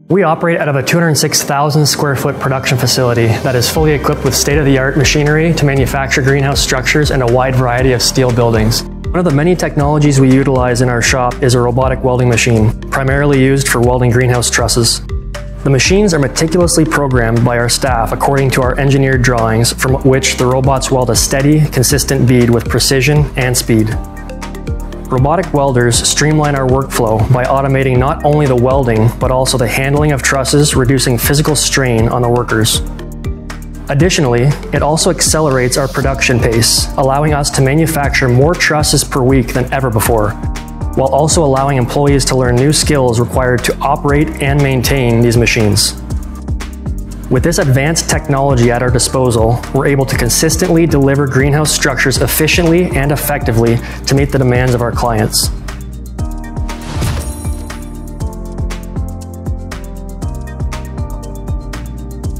We operate out of a 206,000 square foot production facility that is fully equipped with state-of-the-art machinery to manufacture greenhouse structures and a wide variety of steel buildings. One of the many technologies we utilize in our shop is a robotic welding machine, primarily used for welding greenhouse trusses. The machines are meticulously programmed by our staff according to our engineered drawings, from which the robots weld a steady, consistent bead with precision and speed. Robotic welders streamline our workflow by automating not only the welding, but also the handling of trusses, reducing physical strain on the workers. Additionally, it also accelerates our production pace, allowing us to manufacture more trusses per week than ever before, while also allowing employees to learn new skills required to operate and maintain these machines. With this advanced technology at our disposal, we're able to consistently deliver greenhouse structures efficiently and effectively to meet the demands of our clients.